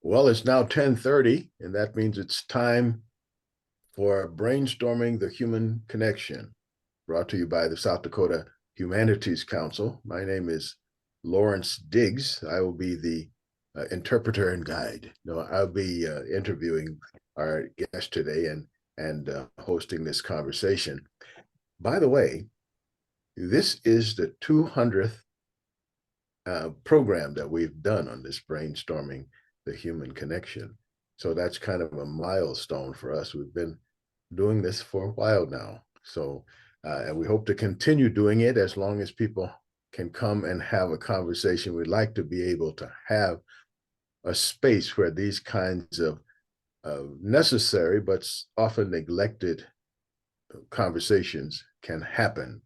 Well, it's now 10:30, and that means it's time for Brainstorming the Human Connection, brought to you by the South Dakota Humanities Council. My name is Lawrence Diggs. I will be the interpreter and guide. No, I'll be interviewing our guest today and hosting this conversation. By the way, this is the 200th program that we've done on this Brainstorming the Human Connection. So that's kind of a milestone for us. We've been doing this for a while now. So, and we hope to continue doing it as long as people can come and have a conversation. We'd like to be able to have a space where these kinds of necessary but often neglected conversations can happen.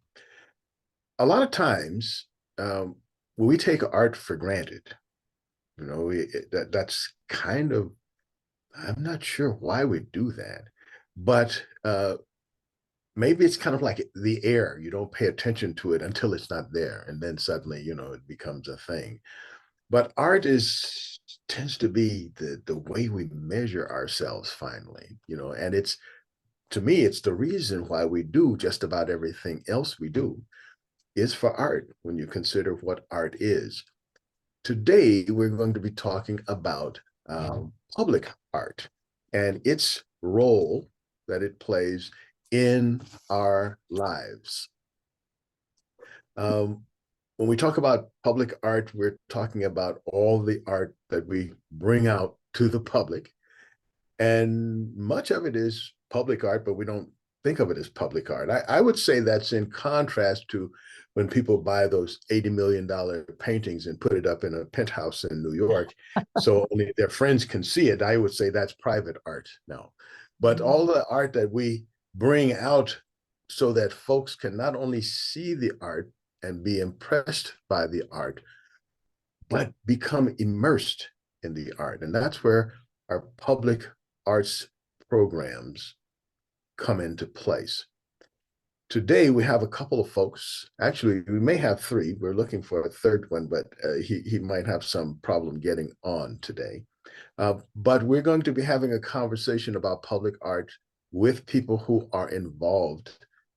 A lot of times, we take art for granted. You know, that's kind of, I'm not sure why we do that, but maybe it's kind of like the air. You don't pay attention to it until it's not there, and then suddenly, it becomes a thing. But art tends to be the way we measure ourselves finally, and to me, it's the reason why we do just about everything else we do is for art when you consider what art is. Today, we're going to be talking about public art and its role that it plays in our lives. When we talk about public art, we're talking about all the art that we bring out to the public. And much of it is public art, but we don't think of it as public art. I would say that's in contrast to when people buy those $80 million paintings and put it up in a penthouse in New York, so only their friends can see it. I would say that's private art now. But all the art that we bring out so that folks can not only see the art and be impressed by the art, but become immersed in the art. And that's where our public arts programs come into place. Today, we have a couple of folks. Actually, we may have three. We're looking for a third one, but he might have some problem getting on today. But we're going to be having a conversation about public art with people who are involved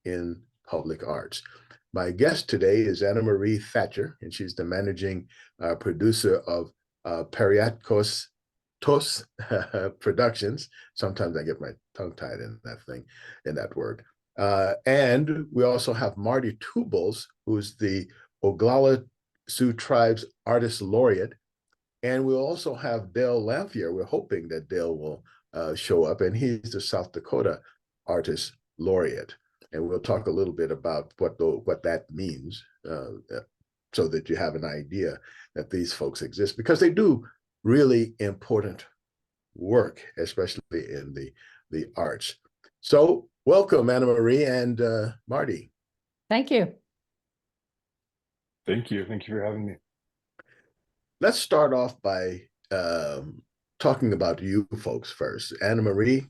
in public arts. My guest today is Marie Thatcher, and she's the managing producer of Periaktos Productions. Sometimes I get my tongue tied in that word. And we also have Marty Two Bulls, who's the Oglala Sioux Tribe's Artist Laureate. And we'll also have Dale Lamphere. We're hoping that Dale will show up, and he's the South Dakota Artist Laureate. And we'll talk a little bit about what that means so that you have an idea that these folks exist, because they do really important work, especially in the arts. So welcome, Marie and Marty. Thank you. Thank you. Thank you for having me. Let's start off by talking about you folks first. Marie,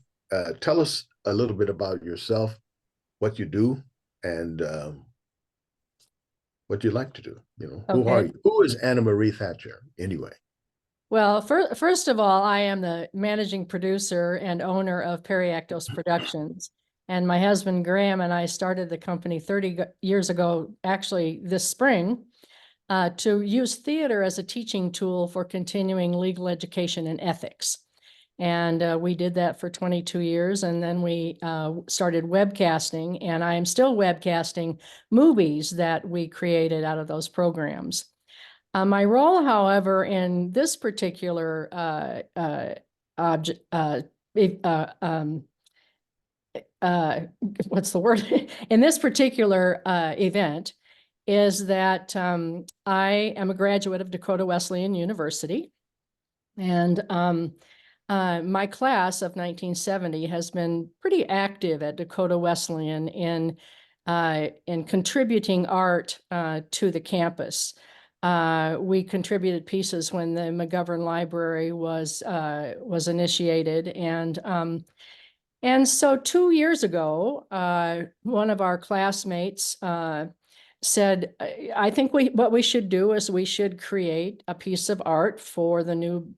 tell us a little bit about yourself, what you do, and what you like to do. Who are you? Who is Marie Thatcher anyway? Well, first of all, I am the managing producer and owner of Periaktos Productions. And my husband, Graham, and I started the company 30 years ago, actually this spring, to use theater as a teaching tool for continuing legal education and ethics. And we did that for 22 years. And then we started webcasting, and I am still webcasting movies that we created out of those programs. My role, however, in this particular what's the word? In this particular event is that I am a graduate of Dakota Wesleyan University. And my class of 1970 has been pretty active at Dakota Wesleyan in contributing art to the campus. We contributed pieces when the McGovern Library was initiated, and so 2 years ago, one of our classmates said, "I think what we should do is we should create a piece of art for the new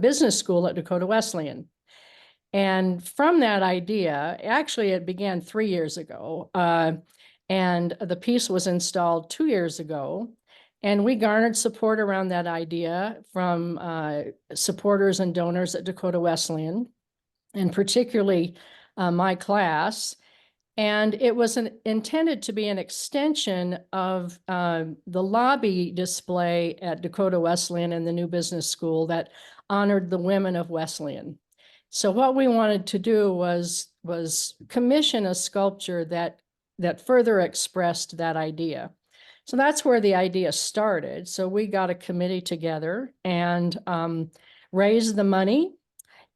business school at Dakota Wesleyan. And from that idea, actually, it began 3 years ago, and the piece was installed 2 years ago. And we garnered support around that idea from supporters and donors at Dakota Wesleyan, and particularly my class. And it was intended to be an extension of the lobby display at Dakota Wesleyan and the new business school that honored the women of Wesleyan. So what we wanted to do was commission a sculpture that further expressed that idea. So that's where the idea started. So we got a committee together and raised the money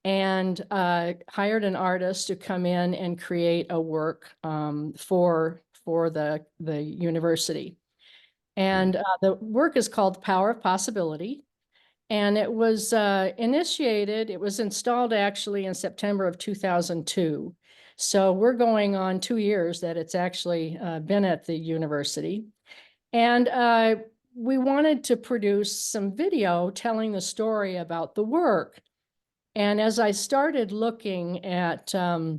and hired an artist to come in and create a work for the university. And the work is called Power of Possibility. And it was it was installed actually in September of 2002. So we're going on 2 years that it's actually been at the university. And we wanted to produce some video telling the story about the work. And as I started looking at the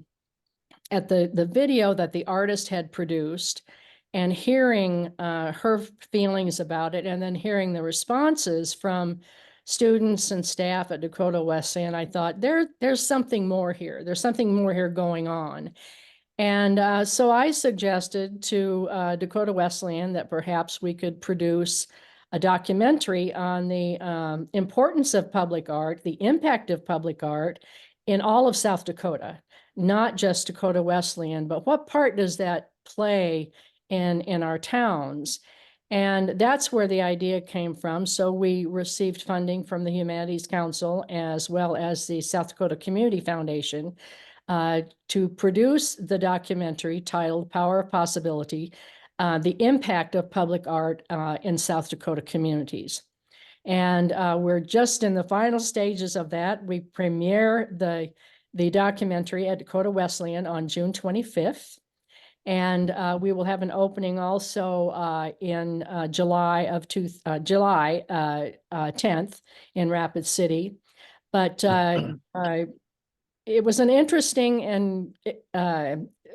video that the artist had produced and hearing her feelings about it, and then hearing the responses from students and staff at Dakota Wesleyan, I thought there's something more here. There's something more here going on. And so I suggested to Dakota Wesleyan that perhaps we could produce a documentary on the importance of public art, the impact of public art in all of South Dakota, not just Dakota Wesleyan, but what part does that play in our towns? And that's where the idea came from. So we received funding from the Humanities Council as well as the South Dakota Community Foundation to produce the documentary titled Power of Possibility, the impact of public art in South Dakota communities. And we're just in the final stages of that. We premiere the documentary at Dakota Wesleyan on June 25th. And we will have an opening also in July 10th in Rapid City. But it was an interesting and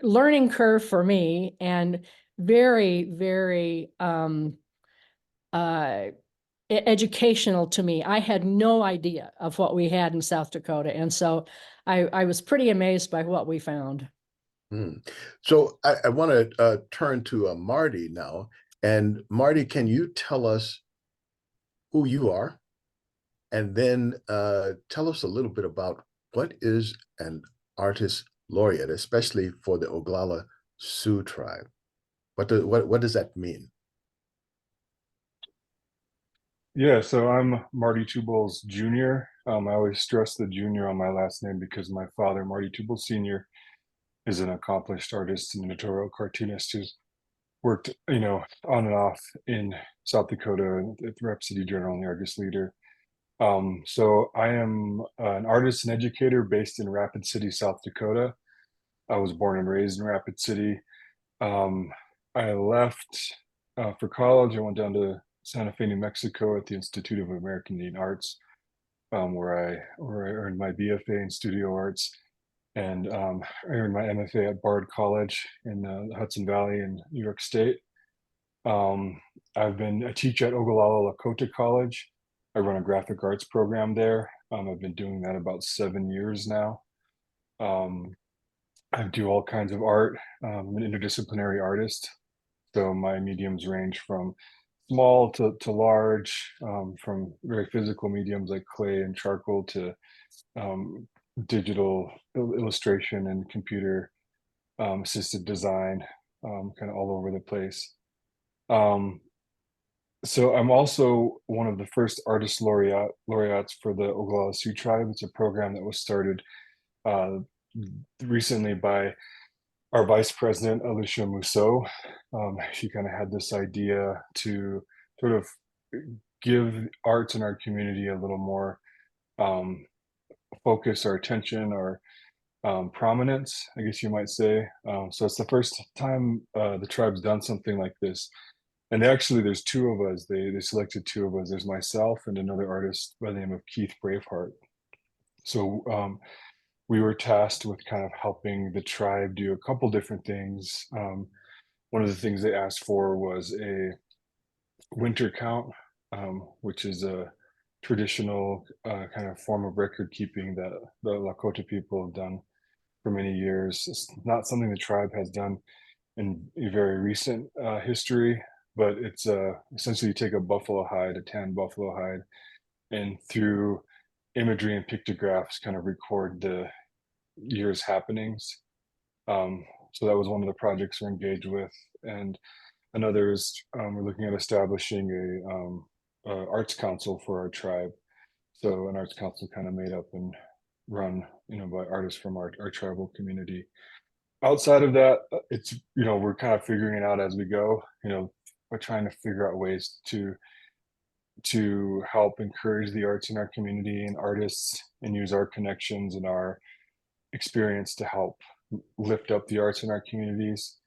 learning curve for me, and very, very educational to me. I had no idea of what we had in South Dakota. And so I was pretty amazed by what we found. So I want to turn to Marty now. And Marty, can you tell us who you are? And then tell us a little bit about what is an artist laureate, especially for the Oglala Sioux tribe. What does that mean? Yeah, so I'm Marty Two Bulls Jr. I always stress the junior on my last name because my father, Marty Two Bulls Sr., is an accomplished artist and editorial cartoonist who's worked, on and off in South Dakota at the Rapid City Journal and the Argus Leader. So I am an artist and educator based in Rapid City, South Dakota. I was born and raised in Rapid City. I left for college. I went down to Santa Fe, New Mexico at the Institute of American Indian Arts, where I earned my BFA in studio arts, and I earned my MFA at Bard College in the Hudson Valley in New York State. I've been a teacher at Oglala Lakota College. I run a graphic arts program there. I've been doing that about 7 years now. I do all kinds of art. I'm an interdisciplinary artist. So my mediums range from small to large, from very physical mediums like clay and charcoal to digital illustration and computer assisted design, kind of all over the place. So I'm also one of the first artist laureates for the Oglala Sioux tribe. It's a program that was started recently by our vice president, Alicia Mousseau. She kind of had this idea to sort of give arts in our community a little more focus or attention or prominence, I guess you might say. So it's the first time the tribe's done something like this. And actually, there's two of us. They selected two of us. There's myself and another artist by the name of Keith Braveheart. So we were tasked with kind of helping the tribe do a couple different things. One of the things they asked for was a winter count, which is a traditional kind of form of record keeping that the Lakota people have done for many years. It's not something the tribe has done in a very recent history, but it's essentially you take a buffalo hide, a tan buffalo hide, and through imagery and pictographs kind of record the year's happenings. So that was one of the projects we're engaged with. And another is we're looking at establishing a arts council for our tribe. So an arts council kind of made up and run, by artists from our tribal community. Outside of that, it's, we're kind of figuring it out as we go. We're trying to figure out ways to help encourage the arts in our community and artists, and use our connections and our experience to help lift up the arts in our communities.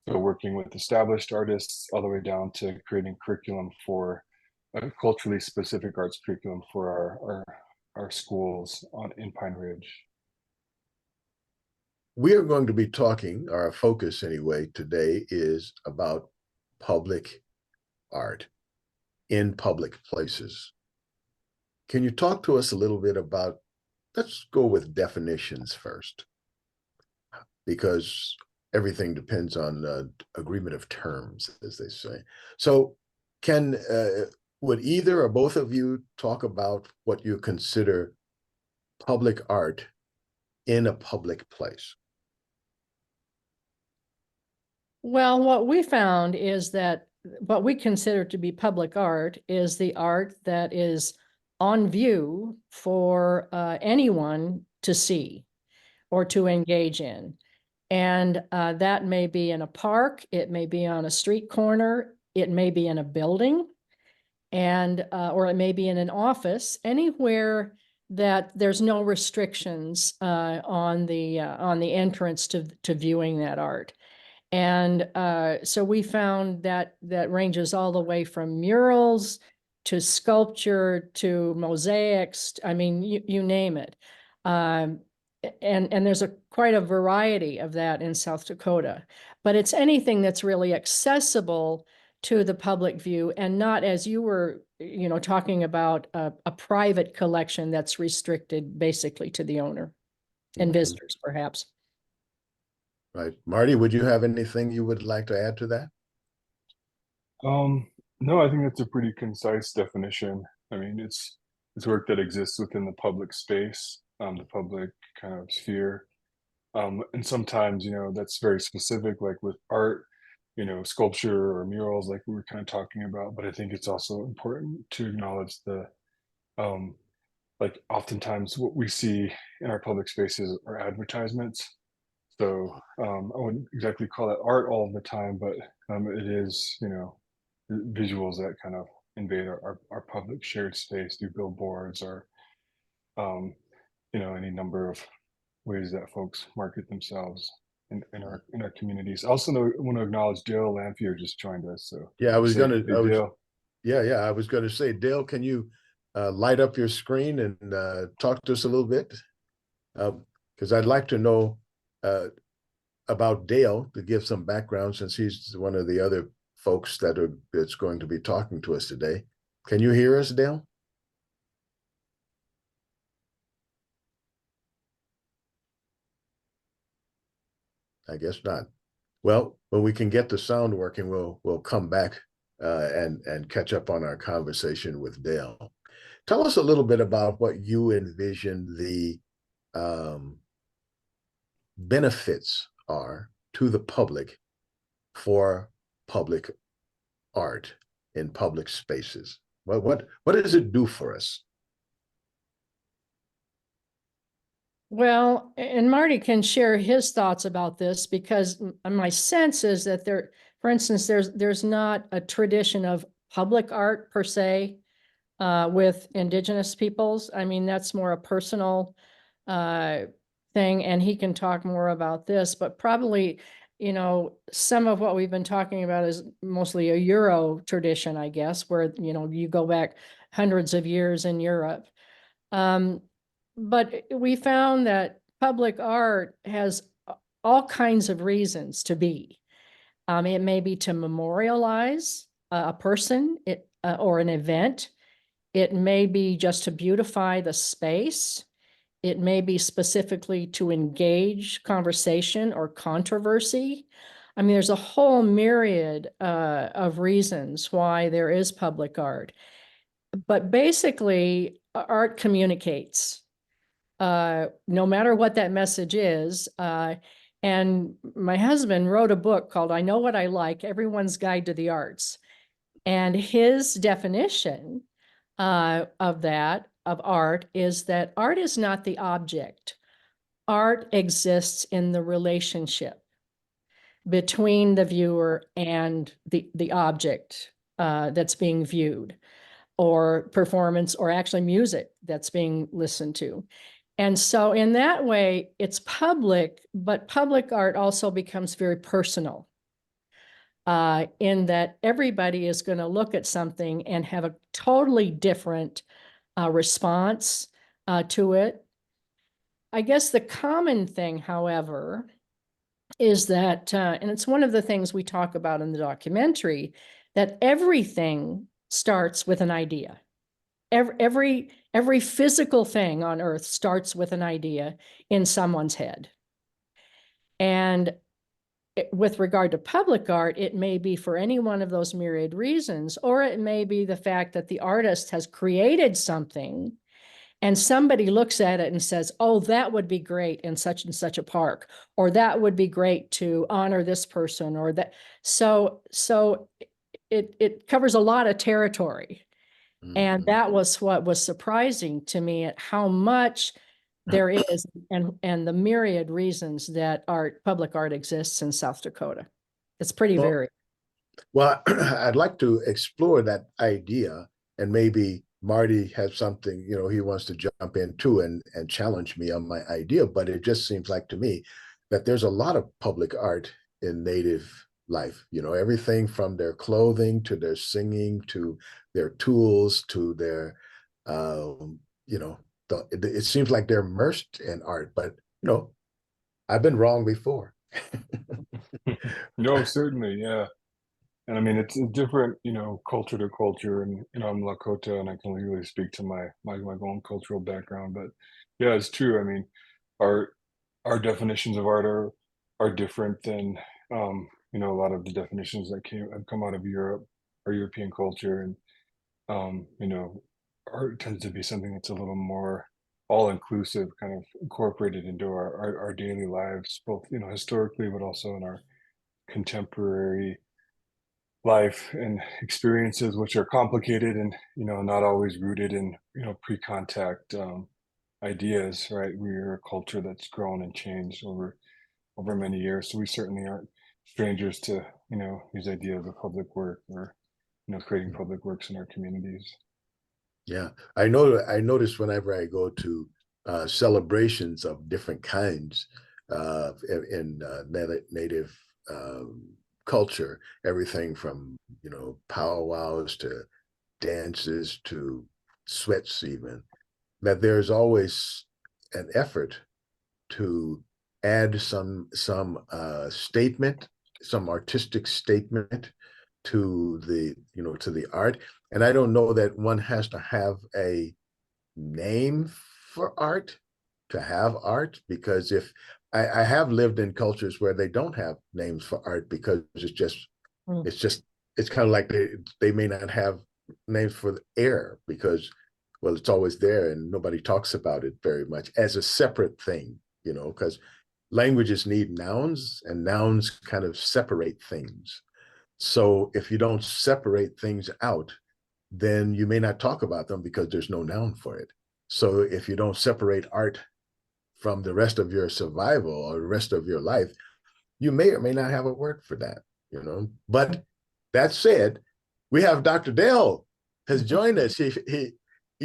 So working with established artists all the way down to creating curriculum for a culturally specific arts curriculum for our schools in Pine Ridge. We are going to be talking, our focus anyway, today is about public art in public places. Can you talk to us a little bit about, let's go with definitions first, because everything depends on agreement of terms, as they say. So would either or both of you talk about what you consider public art in a public place? Well, what we found is that what we consider to be public art is the art that is on view for anyone to see or to engage in. And that may be in a park, it may be on a street corner, it may be in a building, and or it may be in an office, anywhere that there's no restrictions on the entrance to viewing that art. And so we found that ranges all the way from murals to sculpture to mosaics. I mean, you name it. And there's quite a variety of that in South Dakota. But it's anything that's really accessible to the public view, and not, as you were, talking about, a private collection that's restricted basically to the owner and visitors, perhaps. Right. Marty, would you have anything you would like to add to that? No, I think that's a pretty concise definition. I mean, it's work that exists within the public space, the public kind of sphere. And sometimes, that's very specific, like with art, sculpture or murals, like we were kind of talking about. But I think it's also important to acknowledge like oftentimes what we see in our public spaces are advertisements. So I wouldn't exactly call that art all the time, but it is, visuals that kind of invade our public shared space through billboards or, any number of ways that folks market themselves in our communities. I also want to acknowledge Dale Lamphere just joined us. So yeah, I was going to say, Dale, can you light up your screen and talk to us a little bit? Because I'd like to know about Dale, to give some background, since he's one of the other folks that's going to be talking to us today. Can you hear us, Dale? I guess not. Well, when we can get the sound working, we'll come back and catch up on our conversation with Dale. Tell us a little bit about what you envision the benefits are to the public for public art in public spaces. What does it do for us? Well, and Marty can share his thoughts about this, because my sense is that for instance, there's not a tradition of public art per se with Indigenous peoples. I mean, that's more a personal thing, and he can talk more about this, but probably some of what we've been talking about is mostly a Euro tradition, I guess, where, you go back hundreds of years in Europe. But we found that public art has all kinds of reasons to be. It may be to memorialize a person or an event. It may be just to beautify the space. It may be specifically to engage conversation or controversy. I mean, there's a whole myriad of reasons why there is public art. But basically, art communicates, no matter what that message is. And my husband wrote a book called I Know What I Like, Everyone's Guide to the Arts. And his definition of art is that art is not the object. Art exists in the relationship between the viewer and the object that's being viewed, or performance, or actually music that's being listened to. And so in that way, it's public, but public art also becomes very personal, in that everybody is going to look at something and have a totally different response to it. I guess the common thing, however, is that, and it's one of the things we talk about in the documentary, that everything starts with an idea. Every physical thing on earth starts with an idea in someone's head. And with regard to public art, it may be for any one of those myriad reasons, or it may be the fact that the artist has created something and somebody looks at it and says, oh, that would be great in such and such a park, or that would be great to honor this person, or that. So it covers a lot of territory. And that was what was surprising to me, at how much there is, and the myriad reasons that public art exists in South Dakota. It's pretty varied. Well, I'd like to explore that idea, and maybe Marty has something, he wants to jump into and challenge me on my idea. But it just seems like to me that there's a lot of public art in Native life, everything from their clothing to their singing to their tools to their, it seems like they're immersed in art. But, I've been wrong before. No, certainly, yeah. And I mean, it's a different, culture to culture, and I'm Lakota, and I can only really speak to my own cultural background. But yeah, it's true. I mean, our definitions of art are different than a lot of the definitions that have come out of Europe or European culture, and art tends to be something that's a little more all-inclusive, kind of incorporated into our daily lives, both historically, but also in our contemporary life and experiences, which are complicated and not always rooted in pre-contact ideas. Right, we're a culture that's grown and changed over many years, so we certainly aren't strangers to these ideas of public work, or creating public works in our communities. Yeah, I notice whenever I go to celebrations of different kinds in Native culture, everything from powwows to dances to sweats, even, that there's always an effort to add some statement, some artistic statement to the art. And I don't know that one has to have a name for art to have art, because if I have lived in cultures where they don't have names for art, because it's kind of like they may not have names for the air, because, well, it's always there and nobody talks about it very much as a separate thing, because languages need nouns, and nouns kind of separate things. So if you don't separate things out, then you may not talk about them because there's no noun for it. So if you don't separate art from the rest of your survival or the rest of your life, you may or may not have a word for that, But that said, we have Dr. Dale has joined us. He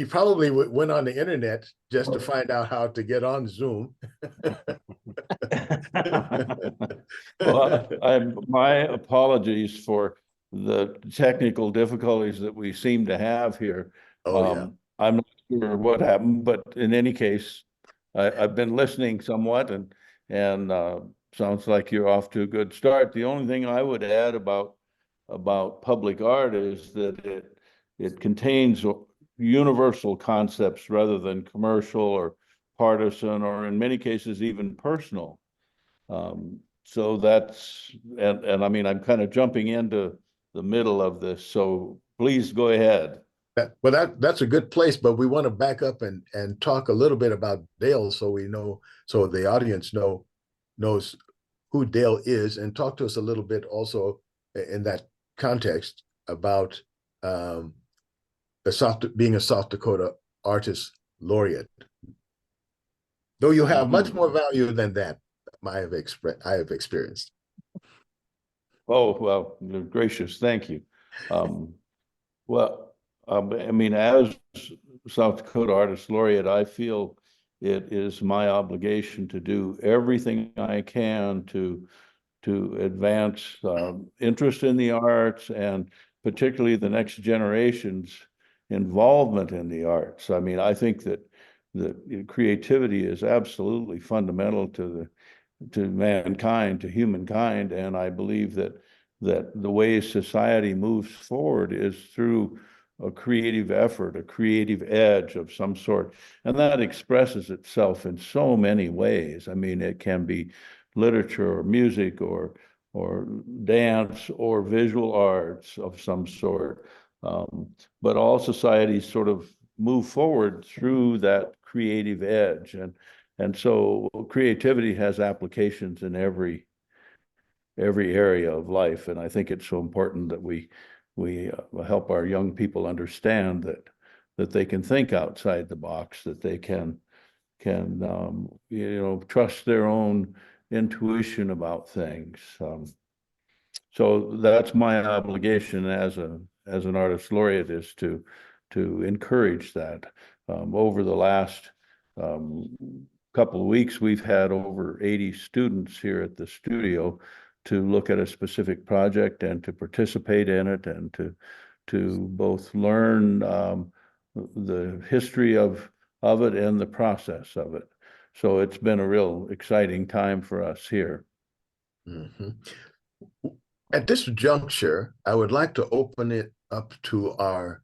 probably went on the internet just to find out how to get on Zoom. Well, my apologies for the technical difficulties that we seem to have here. Oh, yeah. I'm not sure what happened, but in any case, I've been listening somewhat, and sounds like you're off to a good start. The only thing I would add about public art is that it contains universal concepts rather than commercial or partisan, or in many cases even personal. So that's, and I mean, I'm kind of jumping into the middle of this, so please go ahead. That's a good place, but we want to back up and talk a little bit about Dale, so we know, so the audience knows who Dale is, and talk to us a little bit also in that context about being a South Dakota Artist Laureate. Though you have much more value than that, I have experienced. Oh, well, you're gracious, thank you. Well, I mean, as South Dakota Artist Laureate, I feel it is my obligation to do everything I can to advance interest in the arts, and particularly the next generation's involvement in the arts. I mean, I think that creativity is absolutely fundamental to mankind, to humankind, and I believe that the way society moves forward is through a creative effort, a creative edge of some sort, and that expresses itself in so many ways. I mean, it can be literature or music or dance or visual arts of some sort, but all societies sort of move forward through that creative edge, and so creativity has applications in every area of life. And I think it's so important that we help our young people understand that they can think outside the box, that they can trust their own intuition about things. So that's my obligation as an artist laureate, is to encourage that. Over the last couple of weeks, we've had over 80 students here at the studio to look at a specific project and to participate in it, and to both learn the history of it and the process of it. So it's been a real exciting time for us here. Mm-hmm. At this juncture, I would like to open it up to our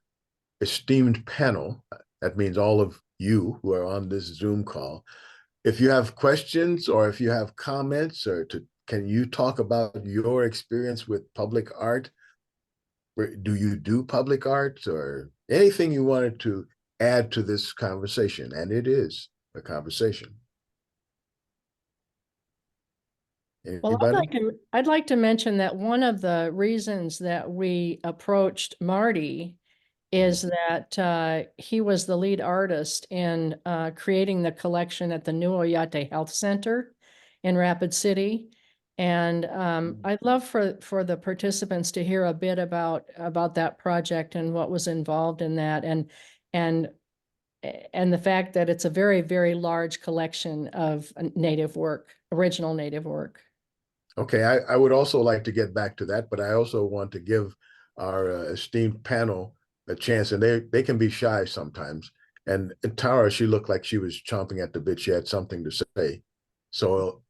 esteemed panel. That means all of you who are on this Zoom call. If you have questions or if you have comments, can you talk about your experience with public art? Do you do public art, or anything you wanted to add to this conversation? And it is a conversation. Well, Anybody? I'd like to mention that one of the reasons that we approached Marty is that he was the lead artist in creating the collection at the New Oyate Health Center in Rapid City. And I'd love for the participants to hear a bit about that project and what was involved in that, and the fact that it's a very, very large collection of Native work, original Native work. Okay, I would also like to get back to that, but I also want to give our esteemed panel a chance, and they can be shy sometimes. And Tara, she looked like she was chomping at the bit. She had something to say. So,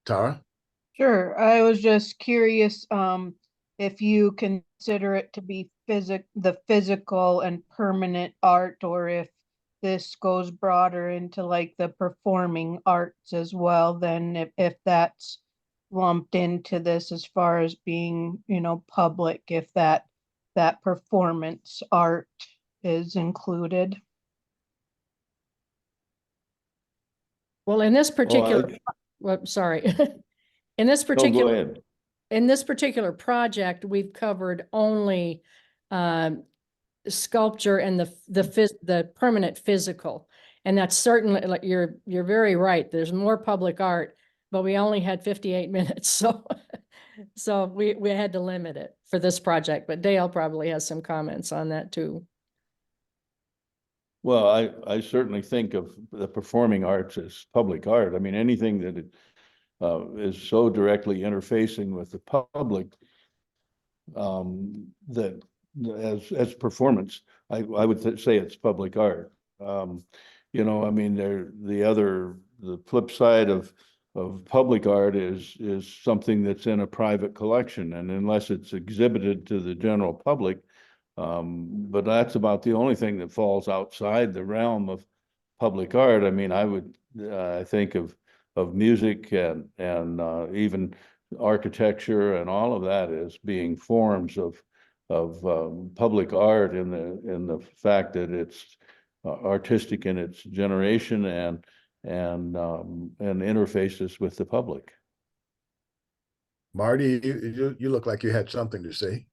Tara? Sure. I was just curious if you consider it to be the physical and permanent art, or if this goes broader into like the performing arts as well, then if that's lumped into this as far as being, public, if that performance art is included. Well, in this particular, sorry, in this Go particular, ahead. in this particular project, we've covered only sculpture and the permanent physical, and that's certainly, like, you're very right. There's more public art, but we only had 58 minutes, so we had to limit it for this project. But Dale probably has some comments on that too. Well, I certainly think of the performing arts as public art. I mean, anything that is so directly interfacing with the public that as performance, I would say it's public art. You know, I mean, the flip side of public art is something that's in a private collection, and unless it's exhibited to the general public, but that's about the only thing that falls outside the realm of public art. I mean, I would think of music and even architecture and all of that as being forms of public art in the fact that it's artistic in its generation and interfaces with the public. Marty, you look like you had something to say.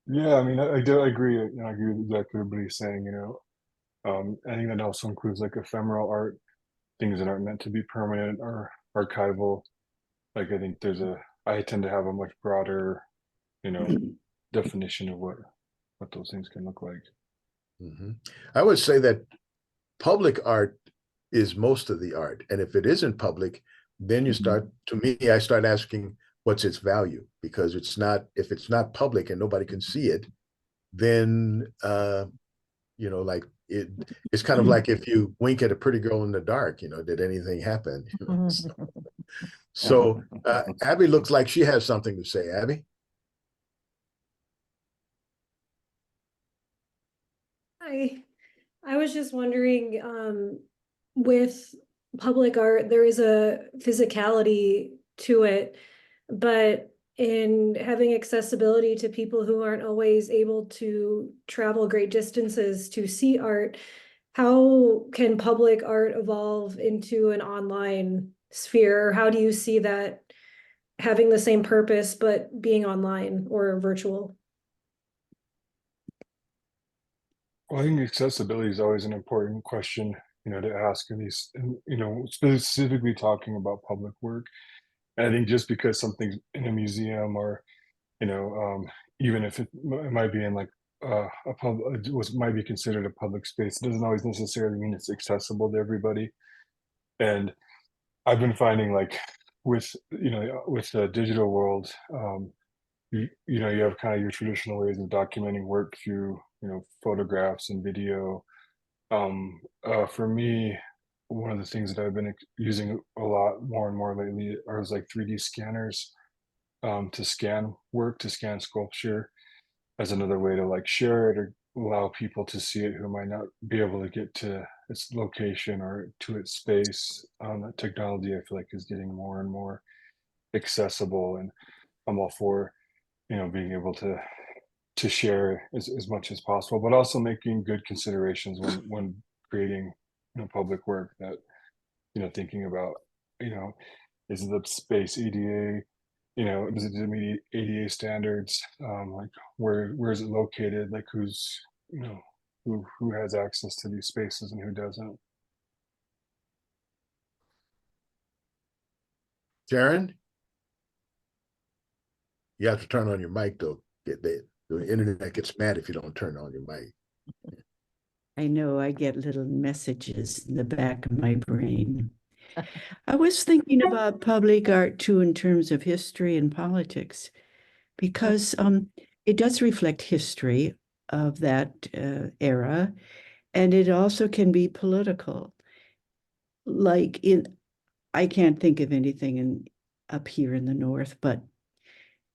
Yeah, I mean, I do agree. You know, I agree with exactly what everybody's saying. You know, I think that also includes like ephemeral art, things that aren't meant to be permanent or archival. Like I think I tend to have a much broader, you know, definition of what those things can look like. Mm-hmm. I would say that public art is most of the art, and if it isn't public, then you start. To me, I start asking, what's its value? Because if it's not public and nobody can see it, then you know, like it's kind of like if you wink at a pretty girl in the dark, you know, did anything happen? You know? So Abby looks like she has something to say. Abby? Hi, I was just wondering, with public art, there is a physicality to it, but in having accessibility to people who aren't always able to travel great distances to see art, how can public art evolve into an online sphere? Or how do you see that having the same purpose, but being online or virtual? Well, I think accessibility is always an important question, you know, to ask in these, you know, specifically talking about public work. And I think just because something's in a museum or, you know, even if it might be in like might be considered a public space, it doesn't always necessarily mean it's accessible to everybody. And I've been finding like with, you know, with the digital world, you know, you have kind of your traditional ways of documenting work through, you know, photographs and video. For me, one of the things that I've been using a lot more and more lately are like 3D scanners, to scan work, to scan sculpture as another way to like share it or allow people to see it who might not be able to get to its location or to its space. That technology I feel like is getting more and more accessible, and I'm all for, you know, being able to share as much as possible, but also making good considerations when creating, you know, public work, that, you know, thinking about, you know, is the space ADA, you know, does it meet ADA standards? Like where is it located? Like who's, you know, who has access to these spaces and who doesn't? Sharon? You have to turn on your mic though. The internet gets mad if you don't turn on your mic. I know I get little messages in the back of my brain. I was thinking about public art too in terms of history and politics, because it does reflect history of that era, and it also can be political. Like I can't think of anything up here in the north, but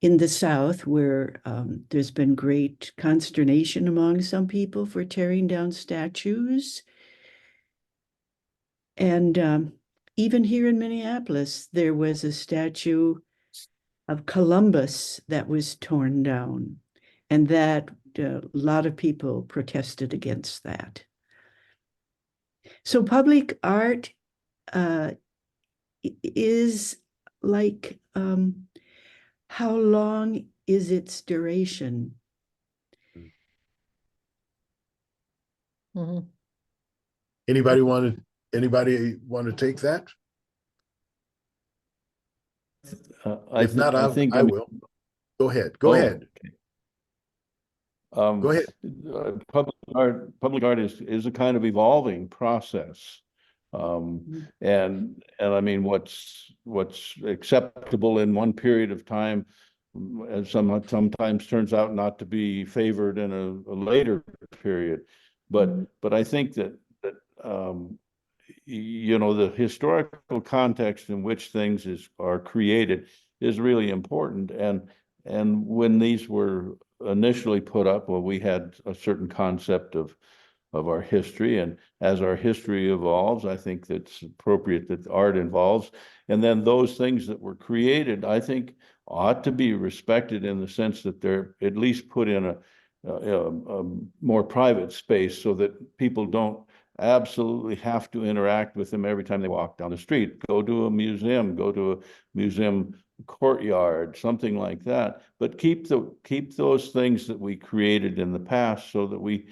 in the South, where there's been great consternation among some people for tearing down statues. And even here in Minneapolis, there was a statue of Columbus that was torn down, and that a lot of people protested against that. So public art is like, how long is its duration? Mm-hmm. Anybody want to take that? If not, I will. Go ahead. Go ahead. Okay. Go ahead. Public art is a kind of evolving process. And I mean, what's acceptable in one period of time and sometimes turns out not to be favored in a later period. But I think that you know, the historical context in which things are created is really important. And when these were initially put up, well, we had a certain concept of our history, and as our history evolves, I think that's appropriate that art involves. And then those things that were created, I think, ought to be respected in the sense that they're at least put in a more private space, so that people don't absolutely have to interact with them every time they walk down the street. Go to a museum, go to a museum courtyard, something like that. But keep those things that we created in the past, so that we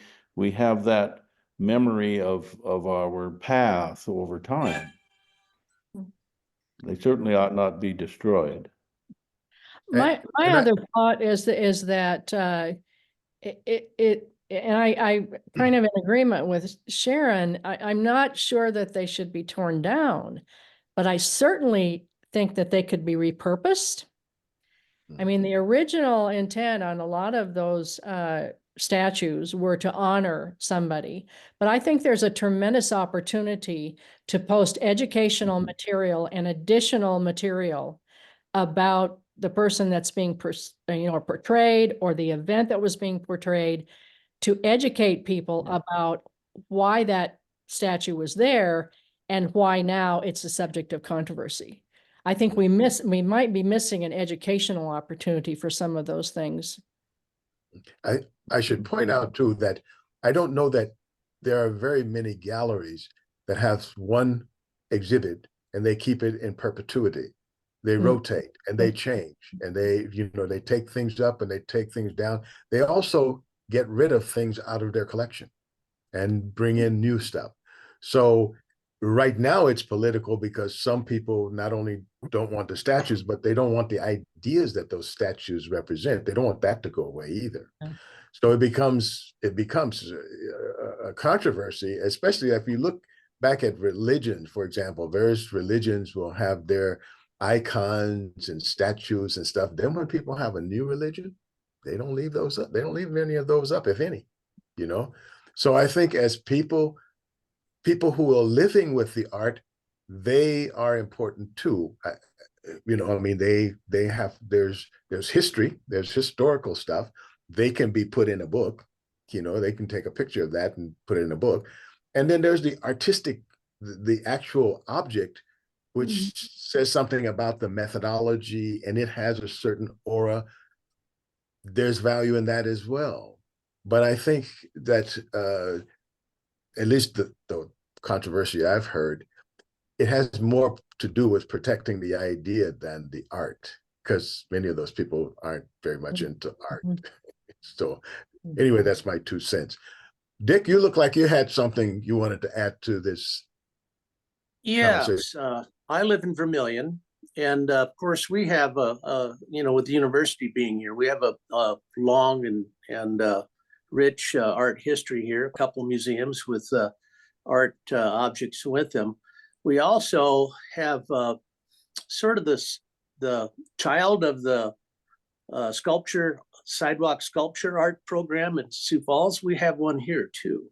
have that memory of our path over time. They certainly ought not be destroyed. My and other thought is that and I kind of in agreement with Sharon. I'm not sure that they should be torn down, but I certainly think that they could be repurposed. I mean, the original intent on a lot of those statues were to honor somebody, but I think there's a tremendous opportunity to post educational material and additional material about the person that's being portrayed, or the event that was being portrayed, to educate people about why that statue was there and why now it's a subject of controversy. I think we might be missing an educational opportunity for some of those things. I should point out too that I don't know that there are very many galleries that have one exhibit and they keep it in perpetuity. They rotate and they change, and they take things up and they take things down. They also get rid of things out of their collection and bring in new stuff. So right now it's political because some people not only don't want the statues, but they don't want the ideas that those statues represent. They don't want that to go away either. So it becomes a controversy, especially if you look back at religion, for example. Various religions will have their icons and statues and stuff. Then when people have a new religion, they don't leave those up. They don't leave any of those up, if any, you know? So I think as people who are living with the art, they are important too. I mean, they have, there's history, there's historical stuff. They can be put in a book, they can take a picture of that and put it in a book. And then there's the artistic, the actual object, which says something about the methodology, and it has a certain aura. There's value in that as well. But I think that at least the controversy I've heard, it has more to do with protecting the idea than the art, because many of those people aren't very much into art. So anyway, that's my 2 cents. Dick, you look like you had something you wanted to add to this. Yes, I live in Vermilion, and of course we have with the university being here, we have a long and rich art history here. A couple museums with art objects with them. We also have sort of the child of the sidewalk sculpture art program at Sioux Falls. We have one here too.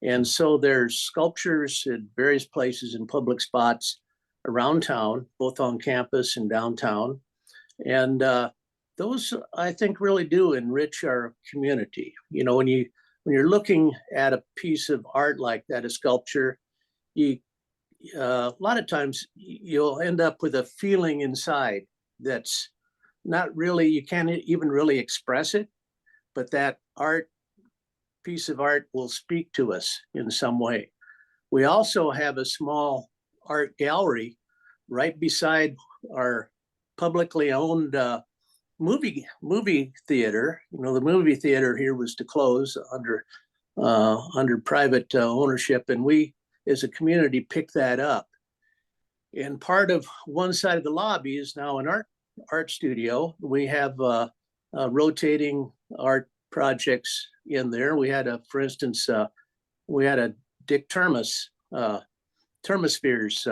And so there's sculptures at various places in public spots around town, both on campus and downtown. And those, I think, really do enrich our community. When you're looking at a piece of art like that, a sculpture, a lot of times you'll end up with a feeling inside that's not really, you can't even really express it, but that piece of art will speak to us in some way. We also have a small art gallery right beside our publicly owned movie theater. The movie theater here was to close under private ownership, and we as a community picked that up. And part of one side of the lobby is now an art studio. We have rotating art projects in there. We had for instance, we had a Dick Termes thermospheres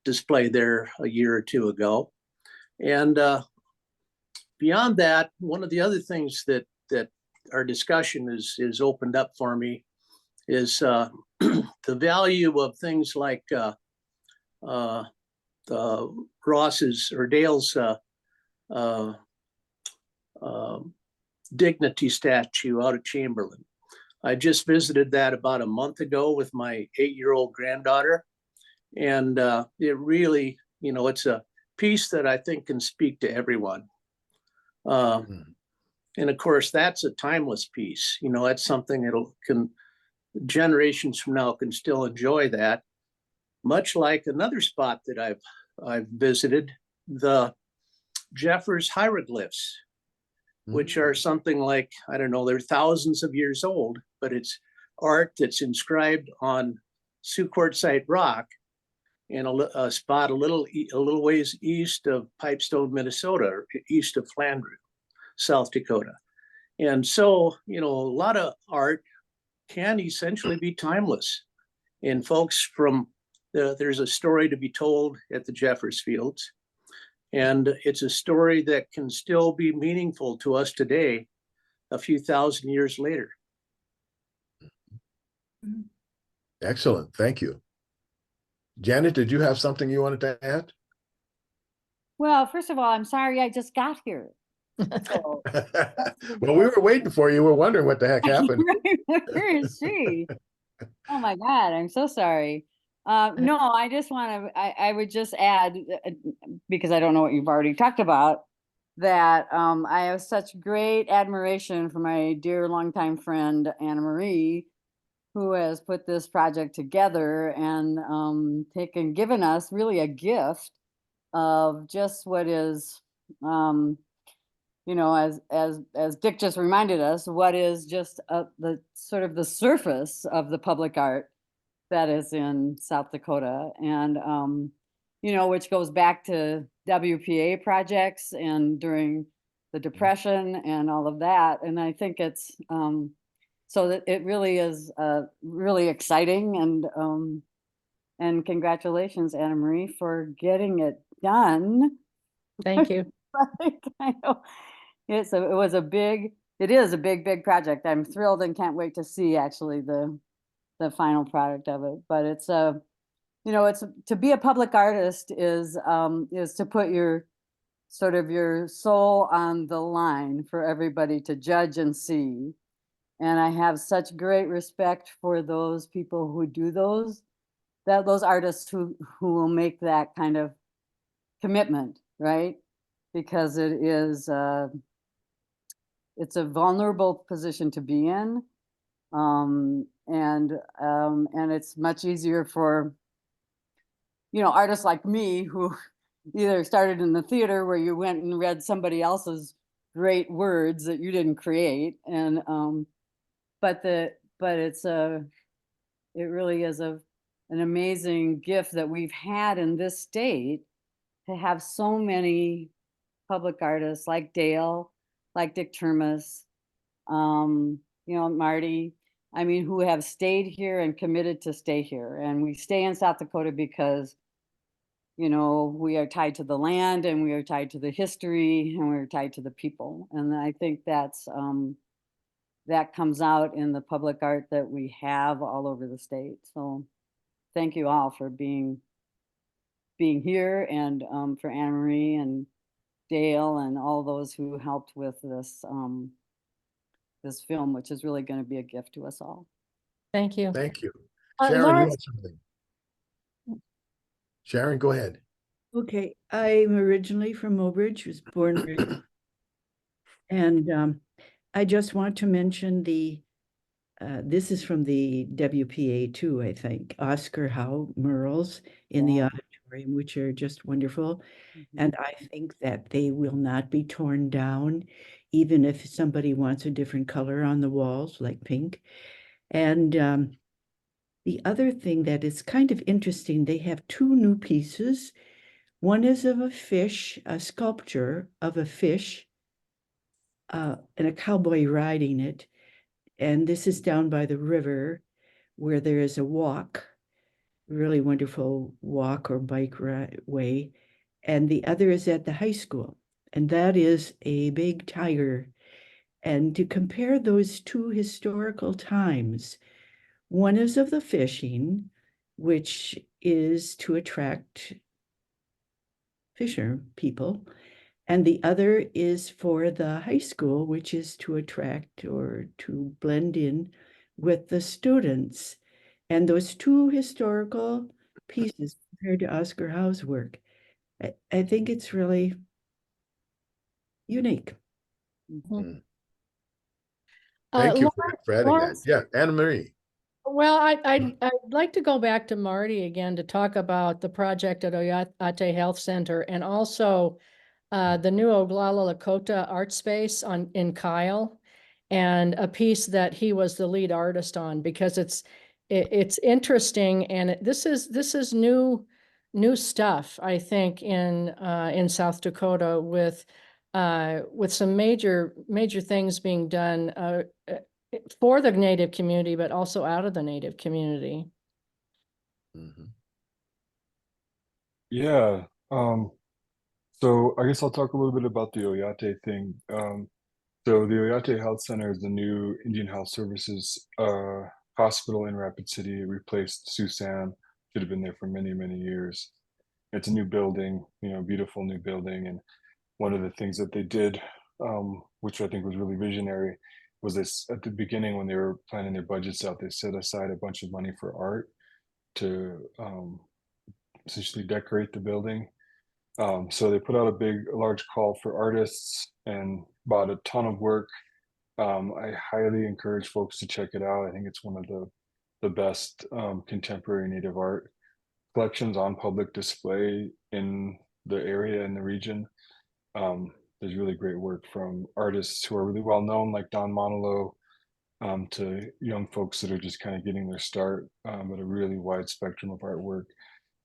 display there a year or two ago. And beyond that, one of the other things that our discussion is opened up for me is the value of things like Ross's or Dale's dignity statue out of Chamberlain. I just visited that about a month ago with my 8-year-old granddaughter. And it really, it's a piece that I think can speak to everyone. And of course, that's a timeless piece. That's something that generations from now can still enjoy that. Much like another spot that I've visited, the Jeffers hieroglyphs, which are something like, I don't know, they're thousands of years old, but it's art that's inscribed on Sioux Quartzite rock in a spot a little ways east of Pipestone, Minnesota, or east of Flandreau, South Dakota. And so, a lot of art can essentially be timeless. And folks there's a story to be told at the Jeffers Fields. And it's a story that can still be meaningful to us today, a few thousand years later. Excellent. Thank you. Janet, did you have something you wanted to add? Well, first of all, I'm sorry I just got here. So, Well, we were waiting for you. We're wondering what the heck happened. where is she? Oh my God, I'm so sorry. No, I just want to, I would just add, because I don't know what you've already talked about, that I have such great admiration for my dear longtime friend, Anna Marie, who has put this project together and given us really a gift of just what is, as Dick just reminded us, what is just the sort of the surface of the public art that is in South Dakota, and which goes back to WPA projects and during the Depression and all of that. And I think it's so that it really is really exciting, and congratulations, Anna Marie, for getting it done. Thank you. I know it is a big project. I'm thrilled and can't wait to see actually the final product of it. But it's to be a public artist is to put your sort of your soul on the line for everybody to judge and see. And I have such great respect for those people who do those artists who will make that kind of commitment, right? Because it's a vulnerable position to be in. And it's much easier for, artists like me who either started in the theater where you went and read somebody else's great words that you didn't create. And, it really is an amazing gift that we've had in this state to have so many public artists like Dale, like Dick Termes, Marty, who have stayed here and committed to stay here. And we stay in South Dakota because, we are tied to the land, and we are tied to the history, and we're tied to the people. And I think that comes out in the public art that we have all over the state. So thank you all for being here, and for Anna Marie and Dale and all those who helped with this this film, which is really going to be a gift to us all. Thank you. Thank you. Sharon, you had something. Sharon, go ahead. Okay, I'm originally from Mobridge, was born and I just want to mention this is from the WPA too, I think, Oscar Howe murals in the auditorium, which are just wonderful. And I think that they will not be torn down, even if somebody wants a different color on the walls, like pink. And the other thing that is kind of interesting, they have 2 new pieces. One is of a fish, a sculpture of a fish, and a cowboy riding it. And this is down by the river where there is a walk. really wonderful walk or bike way. And the other is at the high school. And that is a big tiger. And to compare those two historical times, one is of the fishing, which is to attract fisher people, and the other is for the high school, which is to attract or to blend in with the students. And those two historical pieces compared to Oscar Howe's work, I think it's really unique. Mhm. Thank you Lauren- for adding that. Lawrence, Yeah, Anna Marie. well, I'd like to go back to Marty again to talk about the project at Oyate Health Center and also the new Oglala Lakota art space in Kyle, and a piece that he was the lead artist on, because it's interesting, and this is new stuff, I think, in South Dakota with some major things being done for the Native community, but also out of the Native community. Mhm. Yeah. So I guess I'll talk a little bit about the Oyate thing. So the Oyate Health Center is the new Indian Health Services hospital in Rapid City. It replaced Sioux. Should have been there for many, many years. It's a new building, beautiful new building. And one of the things that they did, which I think was really visionary, was this at the beginning when they were planning their budgets out, they set aside a bunch of money for art to essentially decorate the building. So they put out a large call for artists and bought a ton of work. I highly encourage folks to check it out. I think it's one of the best contemporary Native art collections on public display in the area and the region. There's really great work from artists who are really well known, like Don Monolo, to young folks that are just kind of getting their start, but a really wide spectrum of artwork.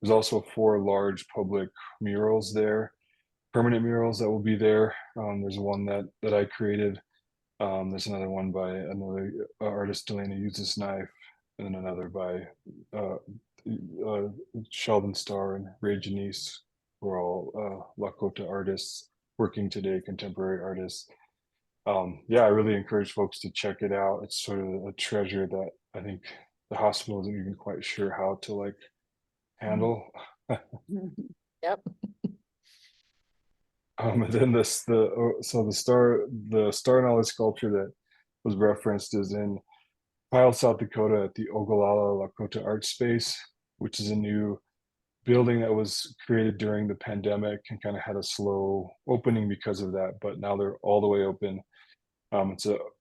There's also 4 large public murals there, permanent murals that will be there. There's one that I created. There's another one by another artist, Delana Uses Knife, and then another by Sheldon Starr and Ray Janice, who are all Lakota artists working today, contemporary artists. Yeah, I really encourage folks to check it out. It's sort of a treasure that I think the hospital isn't even quite sure how to handle. Yep. And then the Star Knowledge sculpture that was referenced is in Kyle, South Dakota, at the Oglala Lakota Art Space, which is a new building that was created during the pandemic and kind of had a slow opening because of that, but now they're all the way open.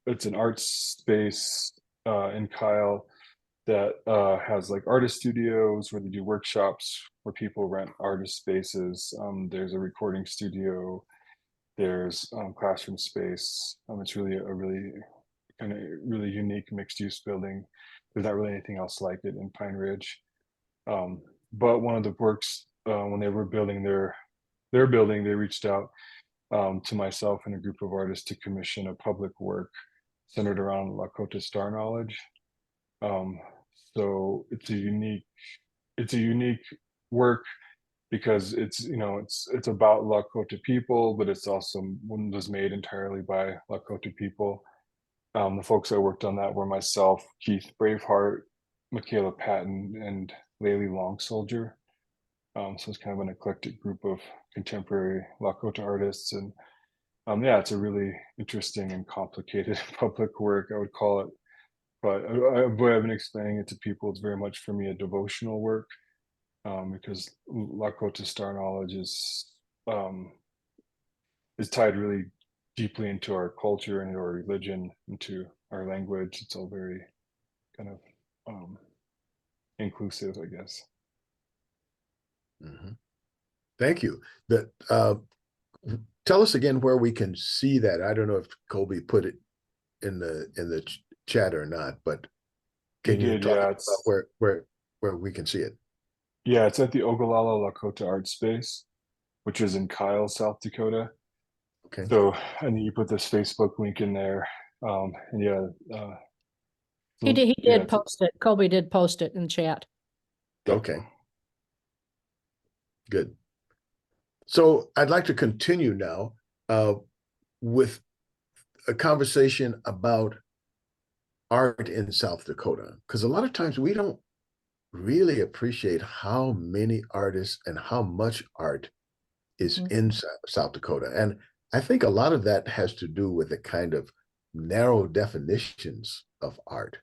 It's an art space in Kyle that has artist studios where they do workshops where people rent artist spaces. There's a recording studio. There's classroom space. It's really a really unique mixed use building. There's not really anything else like it in Pine Ridge. But one of the works, when they were building their building, they reached out to myself and a group of artists to commission a public work centered around Lakota Star Knowledge. So it's a unique work because it's about Lakota people, but it's also one that was made entirely by Lakota people. The folks that worked on that were myself, Keith Braveheart, Michaela Patton, and Laylee Long Soldier. So it's kind of an eclectic group of contemporary Lakota artists, and yeah, it's a really interesting and complicated public work, I would call it. But the way I've been explaining it to people, it's very much for me a devotional work, because Lakota Star Knowledge is tied really deeply into our culture and our religion, into our language. It's all very kind of inclusive, I guess. Mhm. Thank you. Tell us again where we can see that. I don't know if Colby put it in the chat or not, but can you talk about where we can see it? Yeah, it's at the Oglala Lakota Art Space, which is in Kyle, South Dakota. Okay. So, and you put this Facebook link in there, and yeah, He did post it. Colby did post it in chat. Okay. Good. So I'd like to continue now with a conversation about art in South Dakota, because a lot of times we don't really appreciate how many artists and how much art is in South Dakota. And I think a lot of that has to do with the kind of narrow definitions of art.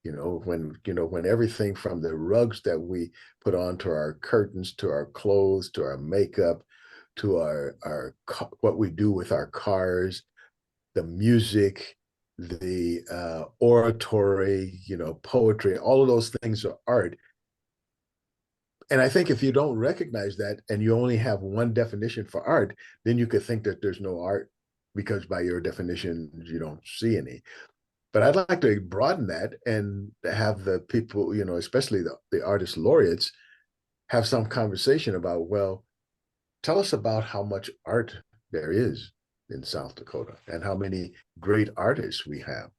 When everything from the rugs that we put onto our curtains, to our clothes, to our makeup, to what we do with our cars, the music, the oratory, poetry, all of those things are art. And I think if you don't recognize that and you only have one definition for art, then you could think that there's no art because by your definition, you don't see any. But I'd like to broaden that and have the people, especially the artist laureates, have some conversation about, well, tell us about how much art there is in South Dakota and how many great artists we have.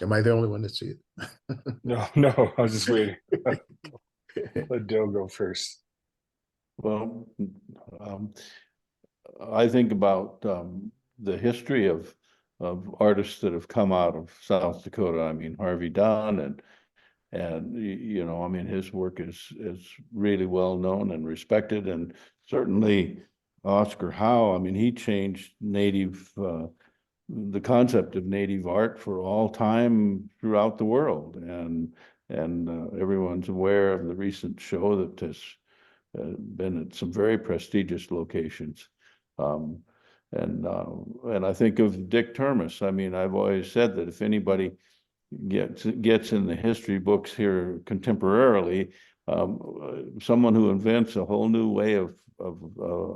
Am I the only one that see it? No, I was just waiting. Let Dale go first. Well, I think about the history of artists that have come out of South Dakota. I mean, Harvey Dunn and I mean, his work is really well known and respected, and certainly Oscar Howe. I mean, he changed the concept of native art for all time throughout the world, and everyone's aware of the recent show that has been at some very prestigious locations. And I think of Dick Termes. I mean, I've always said that if anybody gets in the history books here contemporarily, someone who invents a whole new way of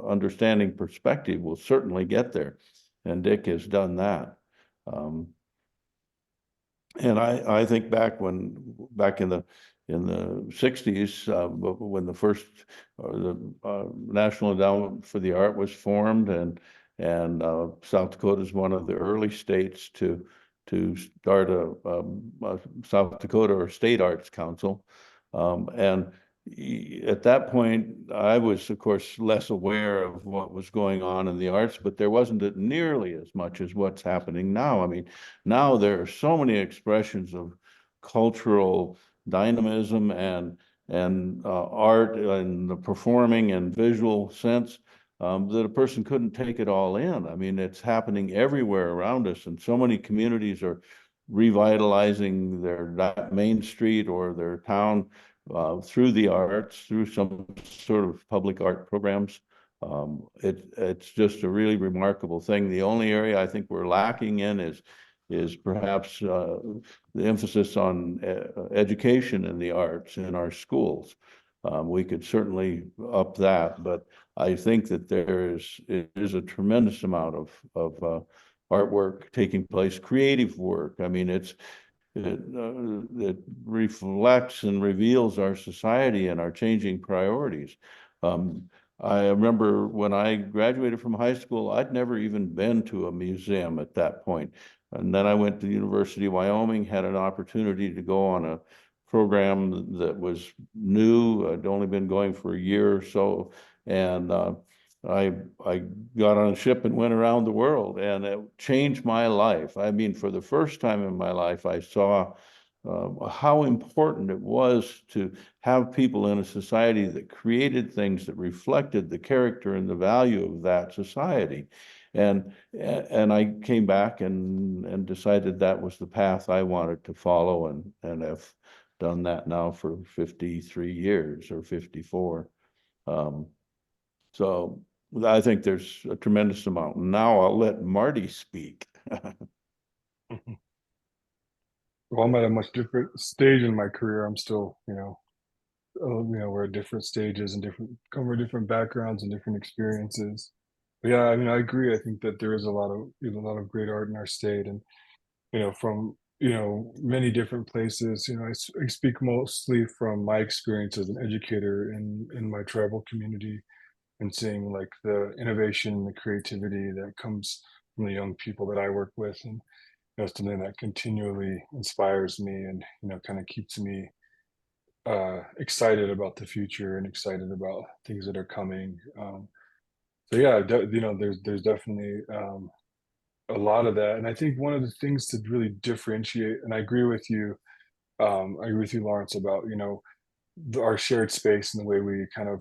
understanding perspective will certainly get there, and Dick has done that. And I think back in the 60s, when the first National Endowment for the Art was formed, and South Dakota is one of the early states to start a South Dakota or State Arts Council. And at that point, I was, of course, less aware of what was going on in the arts, but there wasn't nearly as much as what's happening now. I mean, now there are so many expressions of cultural dynamism and art and the performing and visual sense that a person couldn't take it all in. I mean, it's happening everywhere around us, and so many communities are revitalizing their main street or their town through the arts, through some sort of public art programs. It's just a really remarkable thing. The only area I think we're lacking in is perhaps the emphasis on education in the arts in our schools. We could certainly up that, but I think that there is a tremendous amount of artwork taking place, creative work. I mean, it reflects and reveals our society and our changing priorities. I remember when I graduated from high school, I'd never even been to a museum at that point. And then I went to the University of Wyoming, had an opportunity to go on a program that was new. I'd only been going for a year or so. And I got on a ship and went around the world, and it changed my life. I mean, for the first time in my life, I saw how important it was to have people in a society that created things that reflected the character and the value of that society. And I came back and decided that was the path I wanted to follow, and have done that now for 53 years or 54. So I think there's a tremendous amount. Now I'll let Marty speak. Well, I'm at a much different stage in my career. I'm still, we're at different stages and come from different backgrounds and different experiences. But yeah, I mean, I agree. I think that there is a lot of great art in our state, and from many different places. I speak mostly from my experience as an educator in my tribal community, and seeing like the innovation and the creativity that comes from the young people that I work with. And something that continually inspires me and, kind of keeps me excited about the future and excited about things that are coming. So yeah, there's definitely a lot of that. And I think one of the things to really differentiate, and I agree with you, Lawrence, about, our shared space and the way we kind of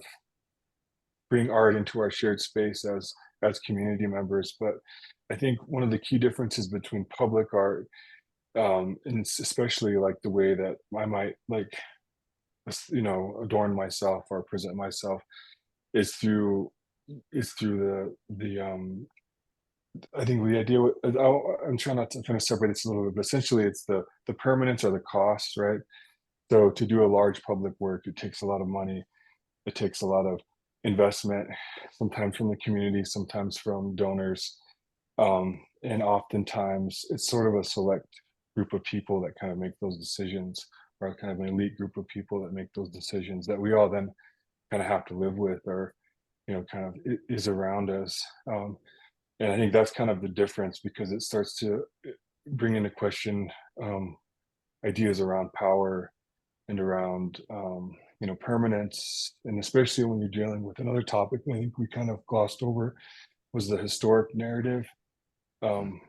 bring art into our shared space as community members. But I think one of the key differences between public art, and it's especially like the way that I might like, adorn myself or present myself, is through the I think the idea, I'm trying not to kind of separate this a little bit, but essentially it's the permanence or the cost, right? So to do a large public work, it takes a lot of money. It takes a lot of investment, sometimes from the community, sometimes from donors. And oftentimes it's sort of a select group of people that kind of make those decisions, or kind of an elite group of people that make those decisions that we all then kind of have to live with, or, kind of is around us. And I think that's kind of the difference, because it starts to bring into question ideas around power and around permanence, and especially when you're dealing with another topic I think we kind of glossed over, was the historic narrative,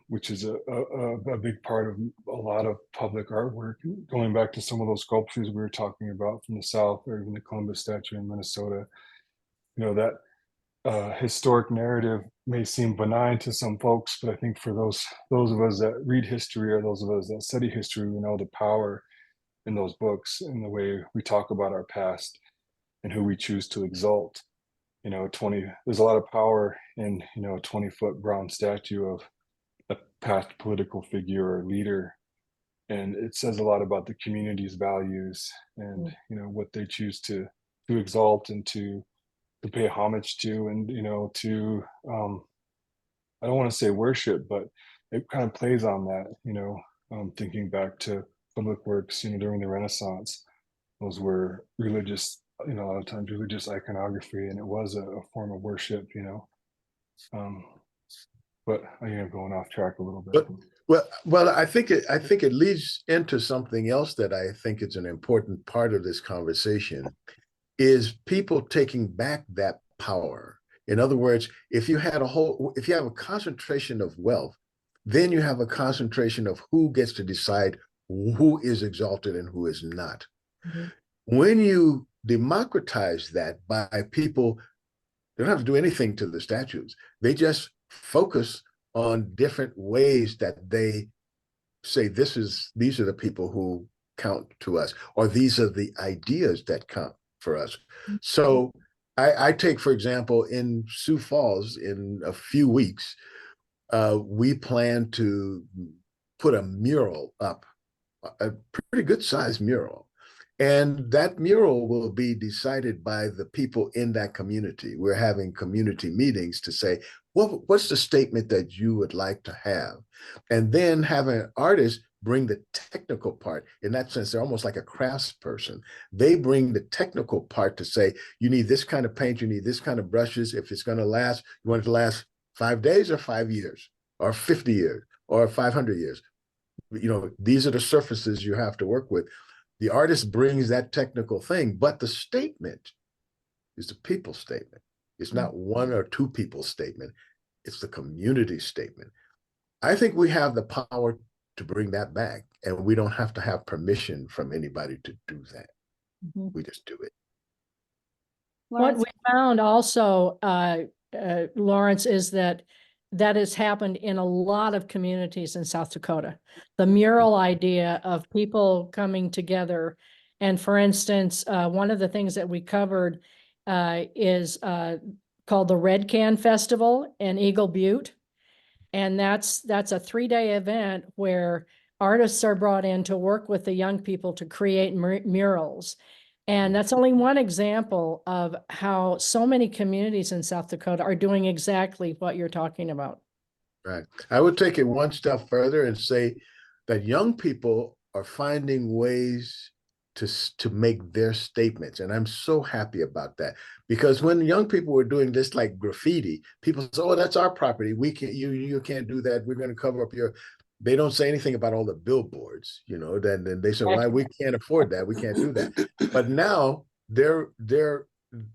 which is a big part of a lot of public artwork, going back to some of those sculptures we were talking about from the South, or even the Columbus statue in Minnesota. That historic narrative may seem benign to some folks, but I think for those of us that read history, or those of us that study history, we know the power in those books and the way we talk about our past and who we choose to exalt. There's a lot of power in, a 20-foot bronze statue of a past political figure or leader. And it says a lot about the community's values and, what they choose to exalt and to pay homage to, and, to, I don't want to say worship, but it kind of plays on that, thinking back to public works, during the Renaissance. Those were religious, a lot of times religious iconography, and it was a form of worship, but going off track a little bit. Well, I think it leads into something else that I think is an important part of this conversation, is people taking back that power. In other words, if you have a concentration of wealth, then you have a concentration of who gets to decide who is exalted and who is not. Mm-hmm. When you democratize that by people, they don't have to do anything to the statues. They just focus on different ways that they say, these are the people who count to us, or these are the ideas that count for us. Mm-hmm. So I take, for example, in Sioux Falls in a few weeks, we plan to put a mural up, a pretty good sized mural. And that mural will be decided by the people in that community. We're having community meetings to say, what's the statement that you would like to have? And then have an artist bring the technical part. In that sense, they're almost like a craftsperson. They bring the technical part to say, you need this kind of paint, you need this kind of brushes. If it's going to last, you want it to last 5 days or 5 years or 50 years or 500 years. These are the surfaces you have to work with. The artist brings that technical thing, but the statement is the people's statement. It's not one or two people's statement. It's the community statement. I think we have the power to bring that back, and we don't have to have permission from anybody to do that. Mm-hmm. We just do it. What we found also, Lawrence, is that has happened in a lot of communities in South Dakota. The mural idea of people coming together. And for instance, one of the things that we covered is called the Red Can Festival in Eagle Butte. And that's a 3-day event where artists are brought in to work with the young people to create murals. And that's only one example of how so many communities in South Dakota are doing exactly what you're talking about. Right. I would take it one step further and say that young people are finding ways to make their statements. And I'm so happy about that, because when young people were doing this like graffiti, people say, oh, that's our property. You can't do that. We're going to cover up your. they don't say anything about all the billboards, you know, then they say, why we can't afford that, we can't do that. But now their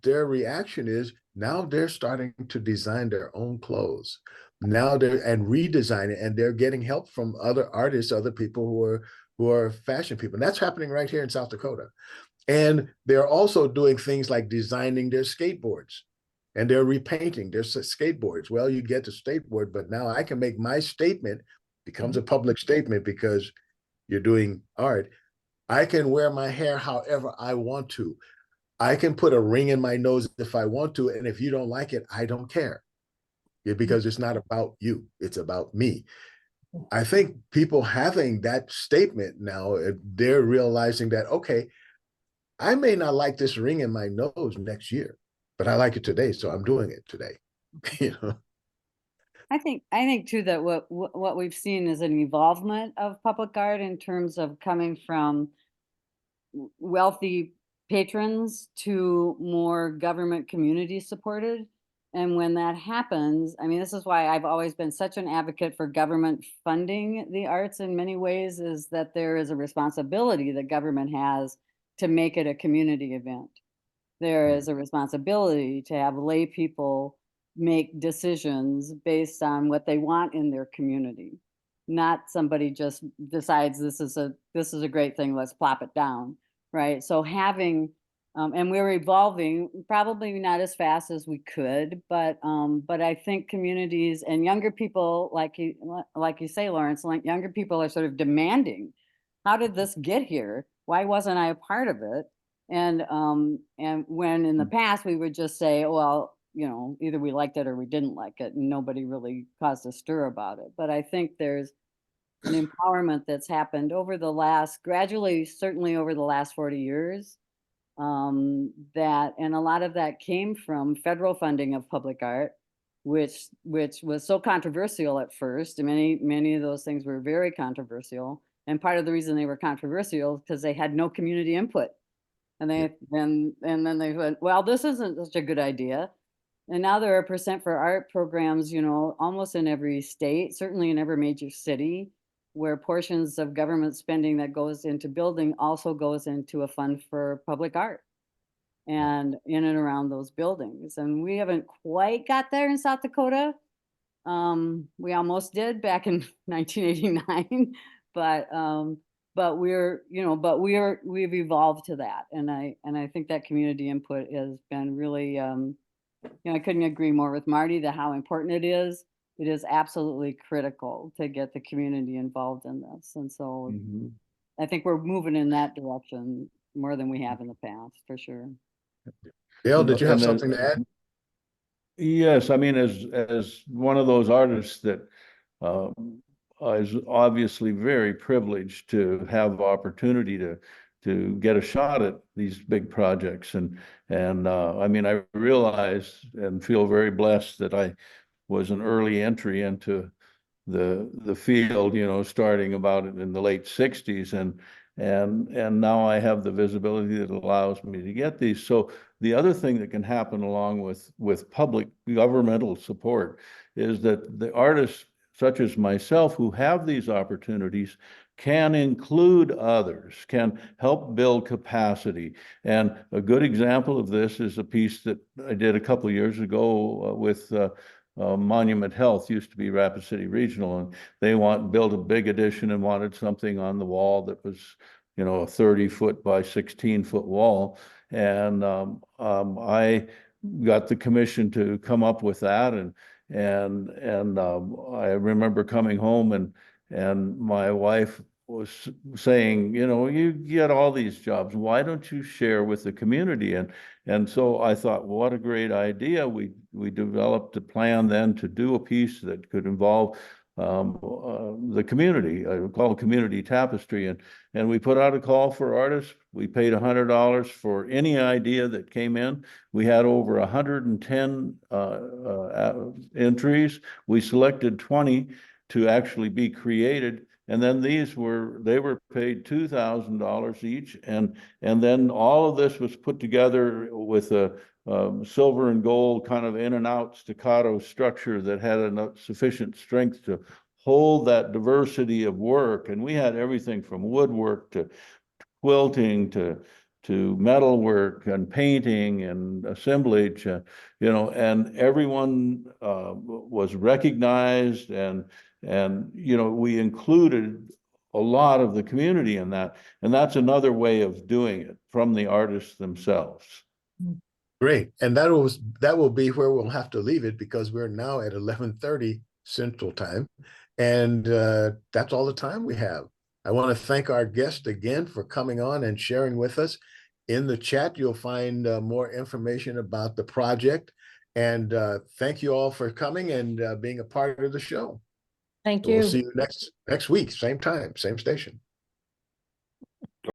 reaction is now they're starting to design their own clothes. Now and redesign it, and they're getting help from other artists, other people who are fashion people. And that's happening right here in South Dakota. And they're also doing things like designing their skateboards, and they're repainting their skateboards. Well, you get the skateboard, but now I can make my statement, becomes a public statement because you're doing art. I can wear my hair however I want to. I can put a ring in my nose if I want to. And if you don't like it, I don't care. Because it's not about you, it's about me. I think people having that statement now, they're realizing that, okay, I may not like this ring in my nose next year, but I like it today, so I'm doing it today. You know? I think too that what we've seen is an evolvement of public art in terms of coming from wealthy patrons to more government community supported. And when that happens, I mean, this is why I've always been such an advocate for government funding the arts in many ways, is that there is a responsibility that government has to make it a community event. There is a responsibility to have lay people make decisions based on what they want in their community. Not somebody just decides this is a great thing, let's plop it down, right? So having and we're evolving, probably not as fast as we could, but I think communities and younger people, like you say, Lawrence, like younger people are sort of demanding, how did this get here? Why wasn't I a part of it? And when in the past we would just say, well, you know, either we liked it or we didn't like it, and nobody really caused a stir about it. But I think there's an empowerment that's happened over the last, gradually, certainly over the last 40 years. And a lot of that came from federal funding of public art, which was so controversial at first. And many of those things were very controversial. And part of the reason they were controversial is because they had no community input. And then they went, well, this isn't such a good idea. And now there are Percent for Art programs, you know, almost in every state, certainly in every major city, where portions of government spending that goes into building also goes into a fund for public art and in and around those buildings. And we haven't quite got there in South Dakota. We almost did back in 1989, but we've evolved to that. And I think that community input has been really, I couldn't agree more with Marty that how important it is. It is absolutely critical to get the community involved in this. And so I think we're moving in that direction more than we have in the past, for sure. Dale, did you have something to add? Yes, I mean, as one of those artists that is obviously very privileged to have opportunity to get a shot at these big projects. And I mean, I realize and feel very blessed that I was an early entry into the field, you know, starting about in the late 60s. And now I have the visibility that allows me to get these. So the other thing that can happen along with public governmental support is that the artists such as myself who have these opportunities can include others, can help build capacity. And a good example of this is a piece that I did a couple of years ago with Monument Health, used to be Rapid City Regional, and they built a big addition and wanted something on the wall that was, you know, a 30-foot by 16-foot wall. And I got the commission to come up with that. And I remember coming home and my wife was saying, you know, you get all these jobs, why don't you share with the community? And so I thought, what a great idea. We developed a plan then to do a piece that could involve the community. I call it Community Tapestry. And we put out a call for artists. We paid $100 for any idea that came in. We had over 110 entries. We selected 20 to actually be created. And then they were paid $2,000 each. And then all of this was put together with a silver and gold kind of in and out staccato structure that had enough sufficient strength to hold that diversity of work. And we had everything from woodwork to quilting to metalwork and painting and assemblage, and everyone was recognized, and we included a lot of the community in that, and that's another way of doing it from the artists themselves. Great, and that will be where we'll have to leave it, because we're now at 11:30 Central Time, and that's all the time we have. I want to thank our guest again for coming on and sharing with us. In the chat, you'll find more information about the project. And thank you all for coming and being a part of the show. Thank We'll you. see you next week, same time, same station.